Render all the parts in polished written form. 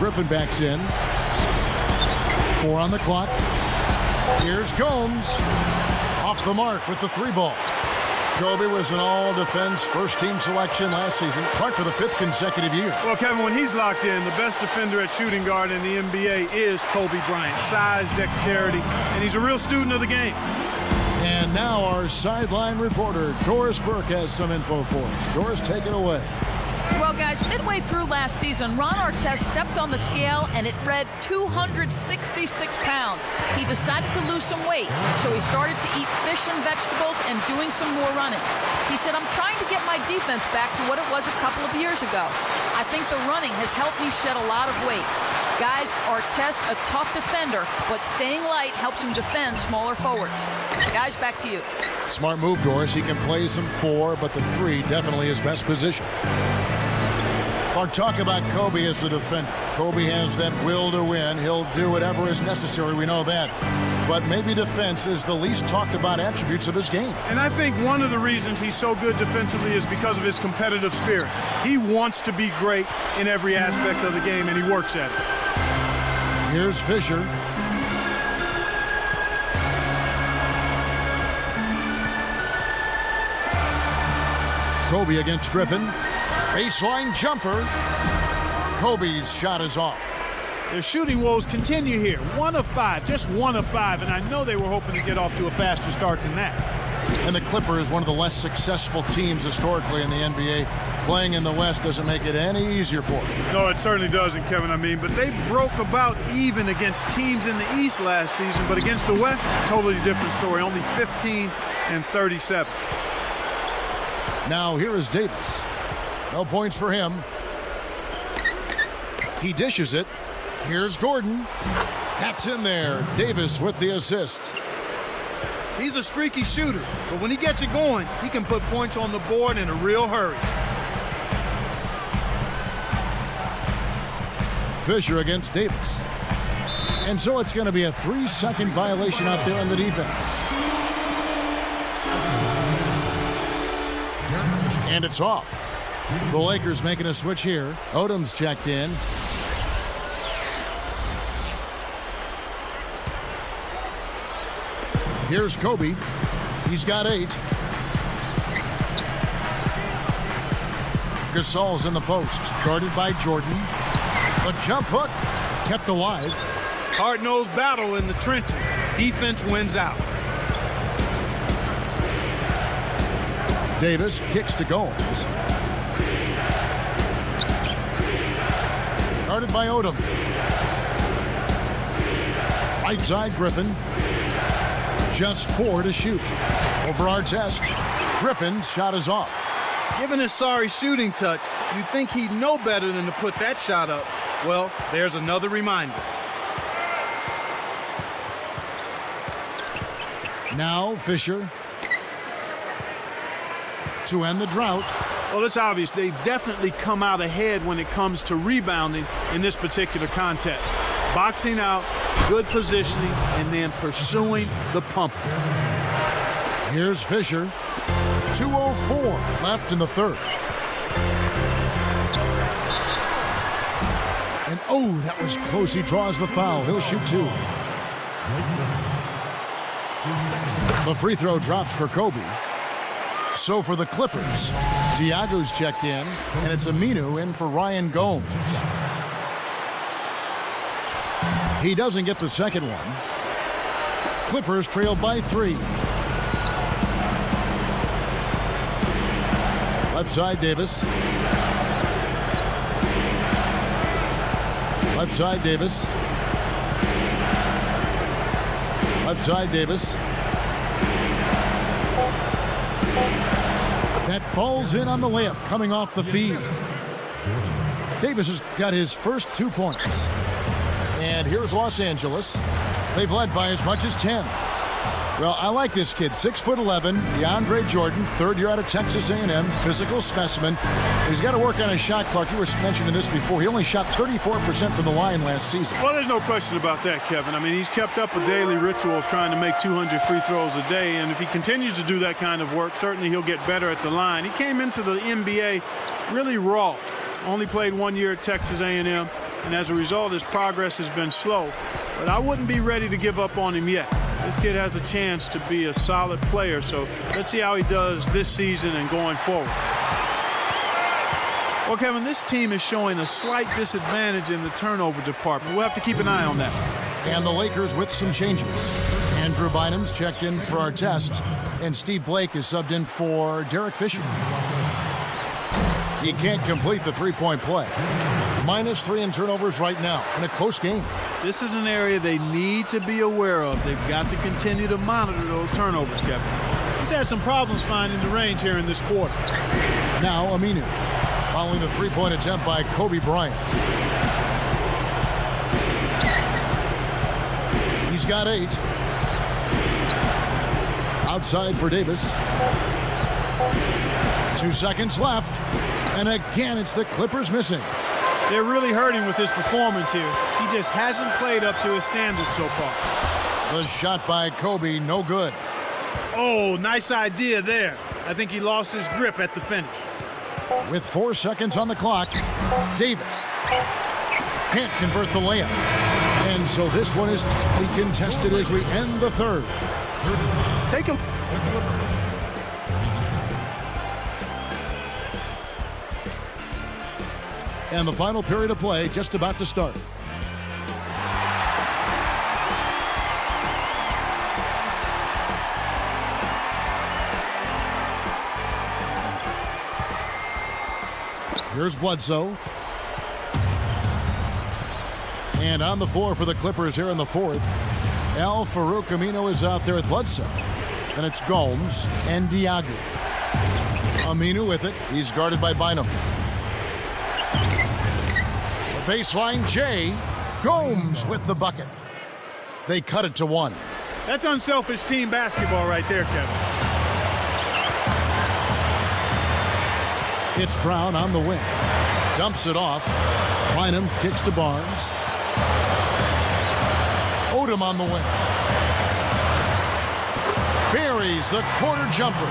Griffin backs in. 4 on the clock. Here's Gomes. Off the mark with the 3-ball. Kobe was an all-defense first-team selection last season. Clark for the 5th consecutive year. Well, Kevin, when he's locked in, the best defender at shooting guard in the NBA is Kobe Bryant. Size, dexterity, and he's a real student of the game. And now our sideline reporter, Doris Burke, has some info for us. Doris, take it away. Well, guys, midway through last season, Ron Artest stepped on the scale and it read 266 pounds. He decided to lose some weight, so he started to eat fish and vegetables and doing some more running. He said, I'm trying to get my defense back to what it was a couple of years ago. I think the running has helped me shed a lot of weight. Guys, Artest, a tough defender, but staying light helps him defend smaller forwards. Guys, back to you. Smart move, Doris. He can play some 4, but the 3 definitely his best position. Or talk about Kobe as the defender. Kobe has that will to win. He'll do whatever is necessary. We know that. But maybe defense is the least talked about attributes of his game. And I think one of the reasons he's so good defensively is because of his competitive spirit. He wants to be great in every aspect of the game, and he works at it. Here's Fisher. Kobe against Griffin. Baseline jumper. Kobe's shot is off. Their shooting woes continue here. 1 of 5, just 1 of 5, and I know they were hoping to get off to a faster start than that. And the Clippers, one of the less successful teams historically in the NBA, playing in the West doesn't make it any easier for them. No, it certainly doesn't, Kevin. But they broke about even against teams in the East last season, but against the West, totally different story. Only 15 and 37. Now here is Davis. No points for him. He dishes it. Here's Gordon. That's in there. Davis with the assist. He's a streaky shooter, but when he gets it going, he can put points on the board in a real hurry. Fisher against Davis. And so it's going to be a 3-second violation out there on the defense. And it's off. The Lakers making a switch here. Odom's checked in. Here's Kobe. He's got 8. Gasol's in the post. Guarded by Jordan. The jump hook kept alive. Hard-nosed battle in the trenches. Defense wins out. Davis kicks to Gomes. Guarded by Odom. Right side, Griffin. Just 4 to shoot. Over Artest. Griffin's shot is off. Given his sorry shooting touch, you'd think he'd know better than to put that shot up. Well, there's another reminder. Now Fisher. To end the drought. Well, it's obvious they've definitely come out ahead when it comes to rebounding in this particular contest. Boxing out, good positioning, and then pursuing the pump. Here's Fisher. 2:04 left in the third. And oh, that was close. He draws the foul. He'll shoot 2. The free throw drops for Kobe. So for the Clippers, Diago's checked in, and it's Aminu in for Ryan Gomes. He doesn't get the second one. Clippers trail by 3. Left side, Davis. Left side, Davis. Left side, Davis. That falls in on the layup coming off the feed. Davis has got his first 2 points. And here's Los Angeles. They've led by as much as 10. Well, I like this kid, 6'11", DeAndre Jordan, 3rd year out of Texas A&M, physical specimen. He's got to work on his shot clock. You were mentioning this before. He only shot 34% from the line last season. Well, there's no question about that, Kevin. He's kept up a daily ritual of trying to make 200 free throws a day, and if he continues to do that kind of work, certainly he'll get better at the line. He came into the NBA really raw. Only played 1 year at Texas A&M. and as a result, his progress has been slow. But I wouldn't be ready to give up on him yet. This kid has a chance to be a solid player, so let's see how he does this season and going forward. Well, Kevin, this team is showing a slight disadvantage in the turnover department. We'll have to keep an eye on that. And the Lakers with some changes. Andrew Bynum's checked in for our test, and Steve Blake is subbed in for Derek Fisher. He can't complete the three-point play. -3 in turnovers right now in a close game. This is an area they need to be aware of. They've got to continue to monitor those turnovers, Kevin. He's had some problems finding the range here in this quarter. Now Aminu, following the three-point attempt by Kobe Bryant. He's got 8. Outside for Davis. 2 seconds left. And again, it's the Clippers missing. They're really hurting with his performance here. He just hasn't played up to his standards so far. The shot by Kobe, no good. Oh, nice idea there. I think he lost his grip at the finish. With 4 seconds on the clock, Davis can't convert the layup. And so this one is tightly contested as we end the third. Take him. And the final period of play just about to start. Here's Bledsoe. And on the floor for the Clippers here in the fourth, Al-Farouq Aminu is out there with Bledsoe. And it's Gomes and Diagu. Aminu with it. He's guarded by Bynum. The baseline J. Gomes with the bucket. They cut it to 1. That's unselfish team basketball right there, Kevin. It's Brown on the wing. Dumps it off. Bynum kicks to Barnes. Odom on the wing. Buries the corner jumper.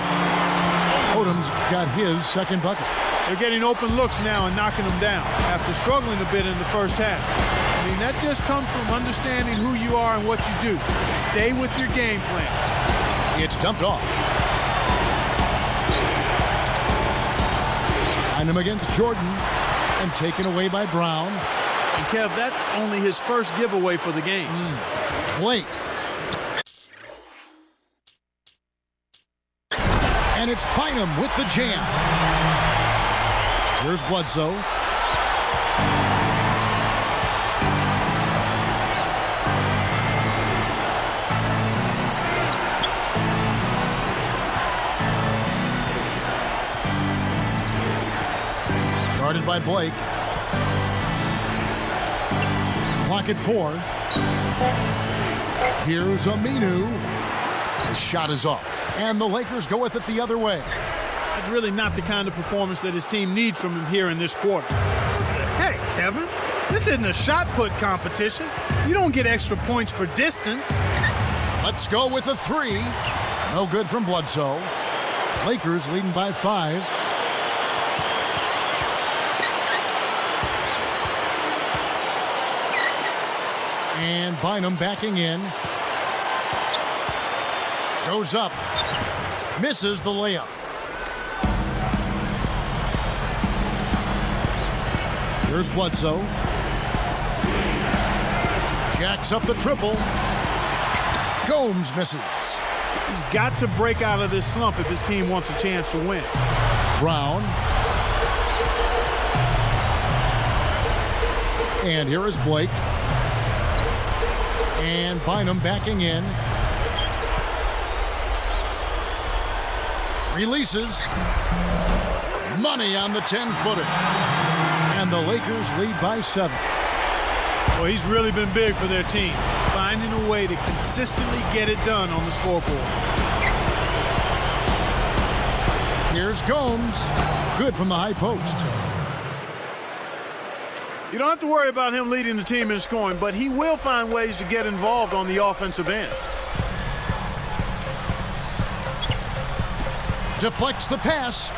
Odom's got his second bucket. They're getting open looks now and knocking them down after struggling a bit in the first half. I mean, that just comes from understanding who you are and what you do. Stay with your game plan. It's dumped off. Bynum against Jordan and taken away by Brown. And Kev, that's only his first giveaway for the game. Blake. And it's Bynum with the jam. Here's Bledsoe. Guarded by Blake. Clock at 4. Here's Aminu. The shot is off. And the Lakers go with it the other way. That's really not the kind of performance that his team needs from him here in this quarter. Hey, Kevin, this isn't a shot put competition. You don't get extra points for distance. Let's go with a 3. No good from Bledsoe. Lakers leading by 5. And Bynum backing in. Goes up. Misses the layup. Here's Bledsoe. Jacks up the triple. Gomes misses. He's got to break out of this slump if his team wants a chance to win. Brown. And here is Blake. And Bynum backing in. Releases. Money on the 10-footer. And the Lakers lead by 7. Well, he's really been big for their team, finding a way to consistently get it done on the scoreboard. Here's Gomes. Good from the high post. You don't have to worry about him leading the team in scoring, but he will find ways to get involved on the offensive end. Deflects the pass.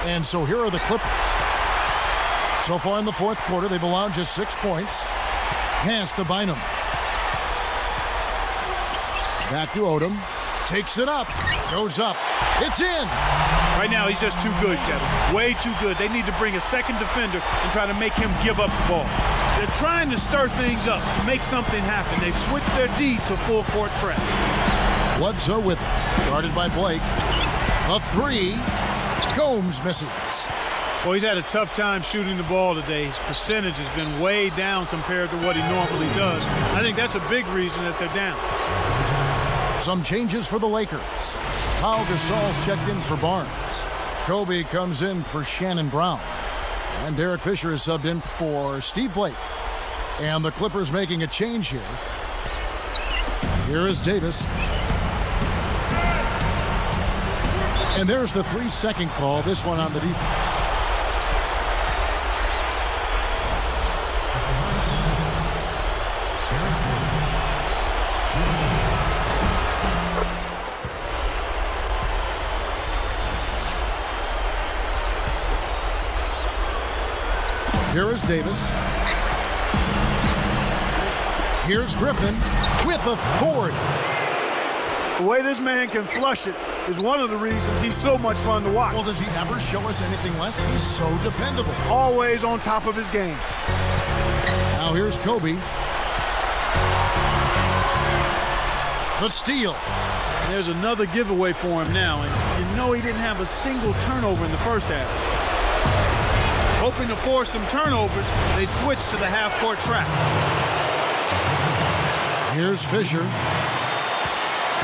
And so here are the Clippers. So far in the fourth quarter, they've allowed just 6 points. Pass to Bynum. Back to Odom. Takes it up. Goes up. It's in. Right now, he's just too good, Kevin. Way too good. They need to bring a second defender and try to make him give up the ball. They're trying to stir things up to make something happen. They've switched their D to full court press. Bledsoe with it. Guarded by Blake. A three. Gomes misses. Well, he's had a tough time shooting the ball today. His percentage has been way down compared to what he normally does. I think that's a big reason that they're down. Some changes for the Lakers. Pau Gasol's checked in for Barnes. Kobe comes in for Shannon Brown. And Derek Fisher is subbed in for Steve Blake. And the Clippers making a change here. Here is Davis. And there's the 3-second call, this one on the defense. Here is Davis. Here's Griffin with authority. The way this man can flush it is one of the reasons he's so much fun to watch. Well, does he ever show us anything less? He's so dependable. Always on top of his game. Now here's Kobe. The steal. There's another giveaway for him now, and you know he didn't have a single turnover in the first half. Hoping to force some turnovers, they switched to the half-court trap. Here's Fisher.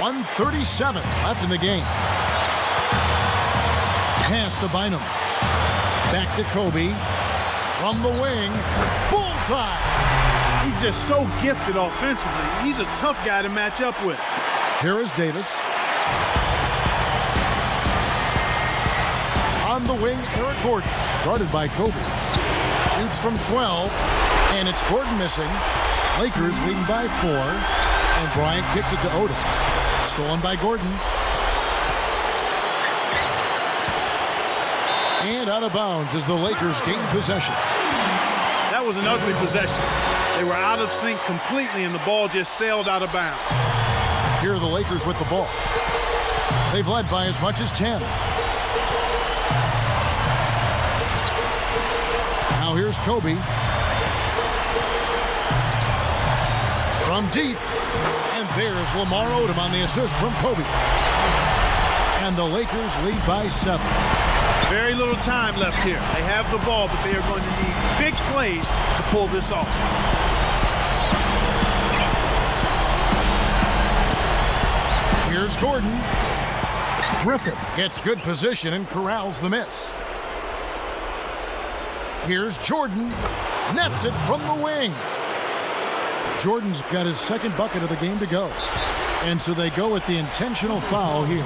1:37 left in the game. Pass to Bynum. Back to Kobe. From the wing. Bullseye. He's just so gifted offensively. He's a tough guy to match up with. Here is Davis. On the wing, Eric Gordon. Guarded by Kobe. Shoots from 12. And it's Gordon missing. Lakers leading by 4. And Bryant kicks it to Odom. Stolen by Gordon. And out of bounds as the Lakers gain possession. That was an ugly possession. They were out of sync completely, and the ball just sailed out of bounds. Here are the Lakers with the ball. They've led by as much as 10. Now here's Kobe. From deep. And there's Lamar Odom on the assist from Kobe. And the Lakers lead by 7. Very little time left here. They have the ball, but they are going to need big plays to pull this off. Here's Gordon. Griffin gets good position and corrals the miss. Here's Jordan. Nets it from the wing. Jordan's got his second bucket of the game to go. And so they go with the intentional foul here.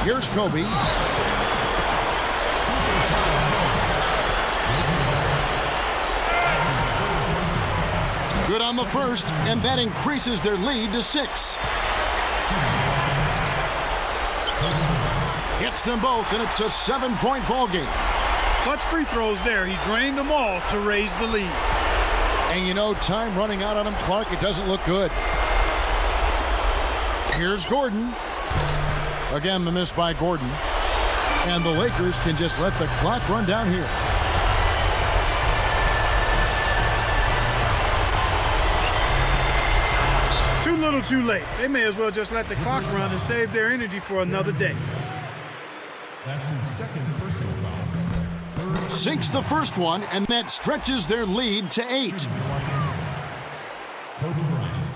Here's Kobe. Good on the first, and that increases their lead to 6. Hits them both, and it's a 7-point ball game. Clutch free throws there. He drained them all to raise the lead. And you know, time running out on him, Clark, it doesn't look good. Here's Gordon. Again, the miss by Gordon. And the Lakers can just let the clock run down here. Too little, too late. They may as well just let the clock run and save their energy for another day. That's his second personal foul. Sinks the first one, and that stretches their lead to 8. Kobe Bryant.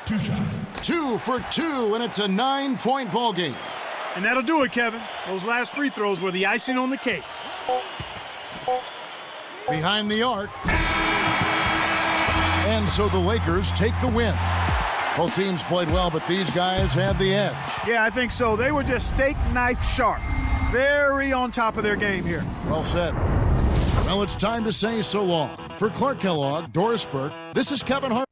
2 shots. 2 for 2, and it's a 9-point ball game. And that'll do it, Kevin. Those last free throws were the icing on the cake. Behind the arc. And so the Lakers take the win. Both teams played well, but these guys had the edge. Yeah, I think so. They were just steak knife sharp. Very on top of their game here. Well said. Well, it's time to say so long. For Clark Kellogg, Doris Burke, this is Kevin Harlan.